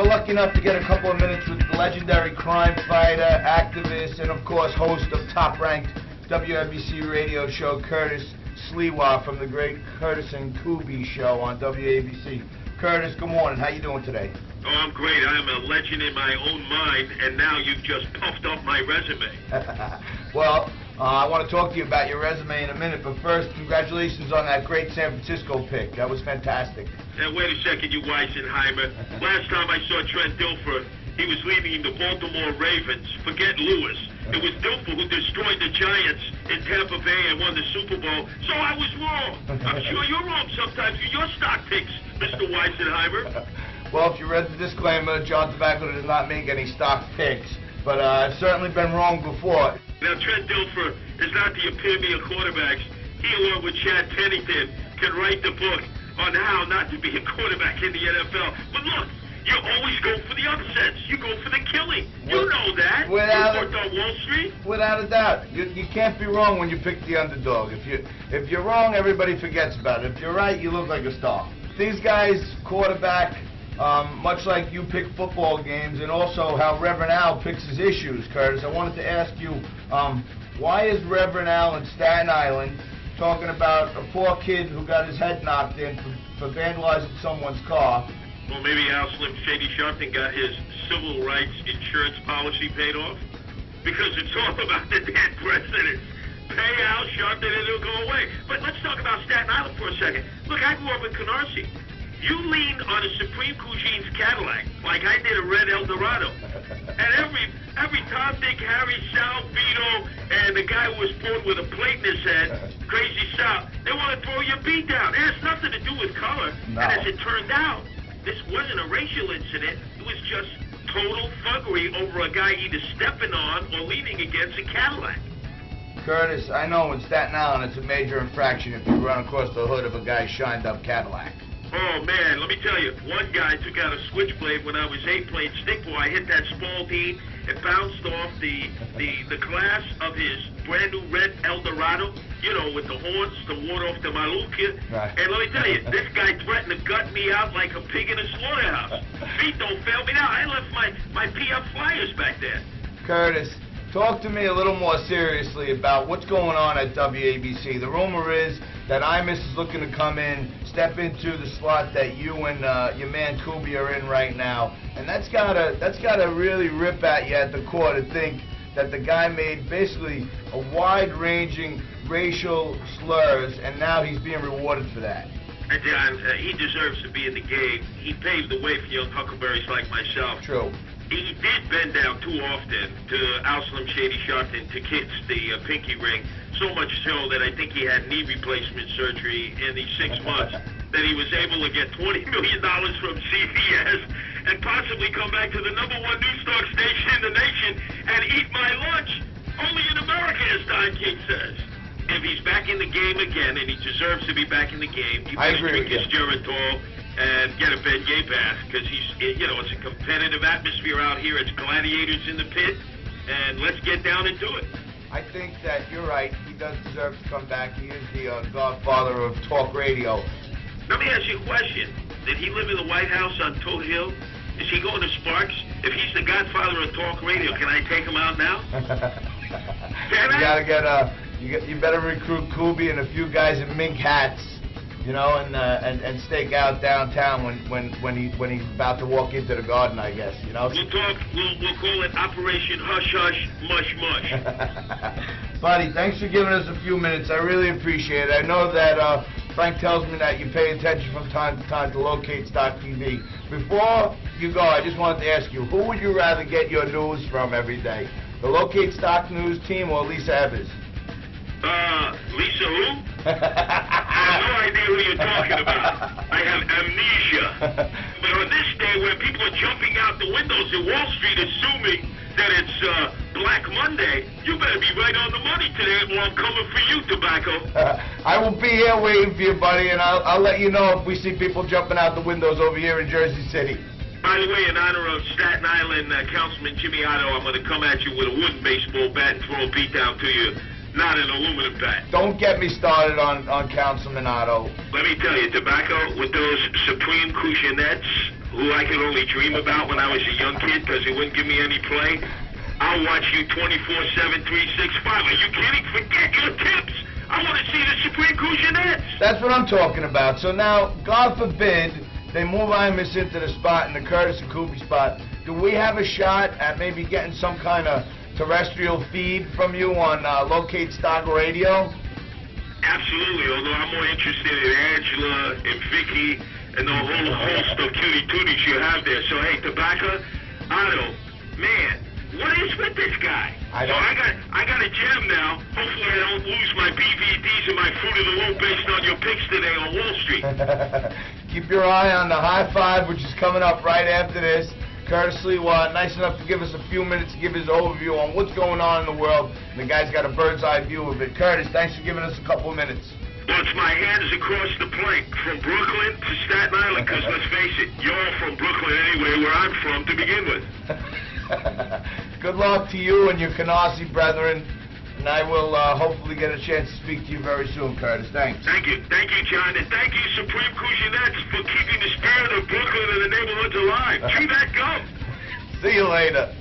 We're lucky enough to get a couple of minutes with the legendary crime fighter, activist, and of course host of top-ranked WABC radio show, Curtis Sliwa, from the great Curtis and Kubi show on WABC. Curtis, good morning. How you doing today? Oh, I'm great. I am a legend in my own mind, and now you've just puffed up my resume. Well, I want to talk to you about your resume in a minute, but first, congratulations on that great San Francisco pick. That was fantastic. Now, wait a second, you Weisenheimer. Last time I saw Trent Dilfer, he was leading the Baltimore Ravens. Forget Lewis. It was Dilfer who destroyed the Giants in Tampa Bay and won the Super Bowl, so I was wrong. I'm sure you're wrong sometimes with your stock picks, Mr. Weisenheimer. Well, if you read the disclaimer, John Tobacco does not make any stock picks, but I've certainly been wrong before. Now, Trent Dilfer is not the epitome of quarterbacks. He, along with Chad Pennington, can write the book on how not to be a quarterback in the NFL. But look, you always go for the upsets. You go for the killing. You know that. You worked on Wall Street. Without a doubt. You can't be wrong when you pick the underdog. If you're wrong, everybody forgets about it. If you're right, you look like a star. These guys, quarterback, much like you pick football games, and also how Reverend Al picks his issues, Curtis, I wanted to ask you, why is Reverend Al in Staten Island talking about a poor kid who got his head knocked in for vandalizing someone's car? Well, maybe Al Slim Shady Sharpton got his civil rights insurance policy paid off? Because it's all about the dead presidents. Pay Al Sharpton and it'll go away. But let's talk about Staten Island for a second. Look, I grew up in Canarsie. You leaned on a Supreme Cuisines Cadillac, like I did a red Eldorado. And every Tom, Dick, Harry, Sal, Vito, and the guy who was born with a plate in his head, Crazy Sal, they want to throw your beat down. It has nothing to do with color. No. And as it turned out, this wasn't a racial incident. It was just total thuggery over a guy either stepping on or leaning against a Cadillac. Curtis, I know in Staten Island it's a major infraction if you run across the hood of a guy's shined-up Cadillac. Oh, man, let me tell you, one guy took out a switchblade when I was 8 playing stickball. I hit that Spalding. It bounced off the glass of his brand-new red Eldorado, you know, with the horns to ward off the Malukia. Right. And let me tell you, this guy threatened to gut me out like a pig in a slaughterhouse. Feet don't fail me now. I left my P.F. Flyers back there. Curtis, talk to me a little more seriously about what's going on at WABC. The rumor is that Imus is looking to come in, step into the slot that you and your man Kubi are in right now, and that's gotta really rip at you at the core to think that the guy made basically a wide-ranging racial slurs, and now he's being rewarded for that. John, he deserves to be in the game. He paved the way for young huckleberries like myself. True. He did bend down too often to Al Slim Shady Sharpton to kiss the pinky ring, so much so that I think he had knee replacement surgery in the 6 months, that he was able to get $20 million from CBS and possibly come back to the #1 news talk station in the nation and eat my lunch. Only in America, as Don King says. If he's back in the game again, and he deserves to be back in the game, he better drink his Geritol and get a Ben Gay pass, because it's a competitive atmosphere out here. It's gladiators in the pit, and let's get down and do it. I think that you're right. He does deserve to come back. He is the godfather of talk radio. Let me ask you a question. Did he live in the White House on Toad Hill? Is he going to Sparks? If he's the godfather of talk radio, can I take him out now? Can I? You better recruit Kubi and a few guys in mink hats, you know, and stake out downtown when he's about to walk into the garden, I guess, you know. We'll call it Operation Hush Hush Mush Mush. Buddy, thanks for giving us a few minutes. I really appreciate it. I know that Frank tells me that you pay attention from time to time to Locatestock TV. Before you go, I just wanted to ask you, who would you rather get your news from every day? The Locatestock news team or Lisa Evers? Lisa who? I have no idea who you're talking about. I have amnesia. But on this day where people are jumping out the windows in Wall Street assuming that it's Black Monday, you better be right on the money today or I'm coming for you, Tobacco. I will be here waiting for you, buddy, and I'll let you know if we see people jumping out the windows over here in Jersey City. By the way, in honor of Staten Island Councilman Jimmy Otto, I'm going to come at you with a wooden baseball bat and throw a beat down to you. Not an aluminum bat. Don't get me started on Councilman Otto. Let me tell you, Tobacco, with those Supreme Cuisinets, who I could only dream about when I was a young kid because he wouldn't give me any play. I'll watch you 24/7, 365. Are you kidding? Forget your tips. I want to see the Supreme Courgette. That's what I'm talking about. So now, God forbid, they move Imus into the spot, in the Curtis and Kubi spot. Do we have a shot at maybe getting some kind of terrestrial feed from you on Locatestock Radio? Absolutely, although I'm more interested in Angela and Vicky and the whole host of cutie tooties you have there. So, hey, Tobacco, Otto, man, what is with this guy? I got a gem now. Hopefully I don't lose my BVDs and my Fruit of the Loom based on your picks today on Wall Street. Keep your eye on the High Five, which is coming up right after this. Curtis Sliwa, nice enough to give us a few minutes to give his overview on what's going on in the world. And the guy's got a bird's eye view of it. Curtis, thanks for giving us a couple of minutes. Well, it's my hands across the plank, from Brooklyn to Staten Island, because let's face it, you're all from Brooklyn anyway, where I'm from to begin with. Good luck to you and your Canarsie brethren, and I will hopefully get a chance to speak to you very soon, Curtis. Thanks. Thank you, John, and thank you, Supreme Courgette, for keeping the spirit of Brooklyn and the neighborhoods alive. Chew that gum. See you later.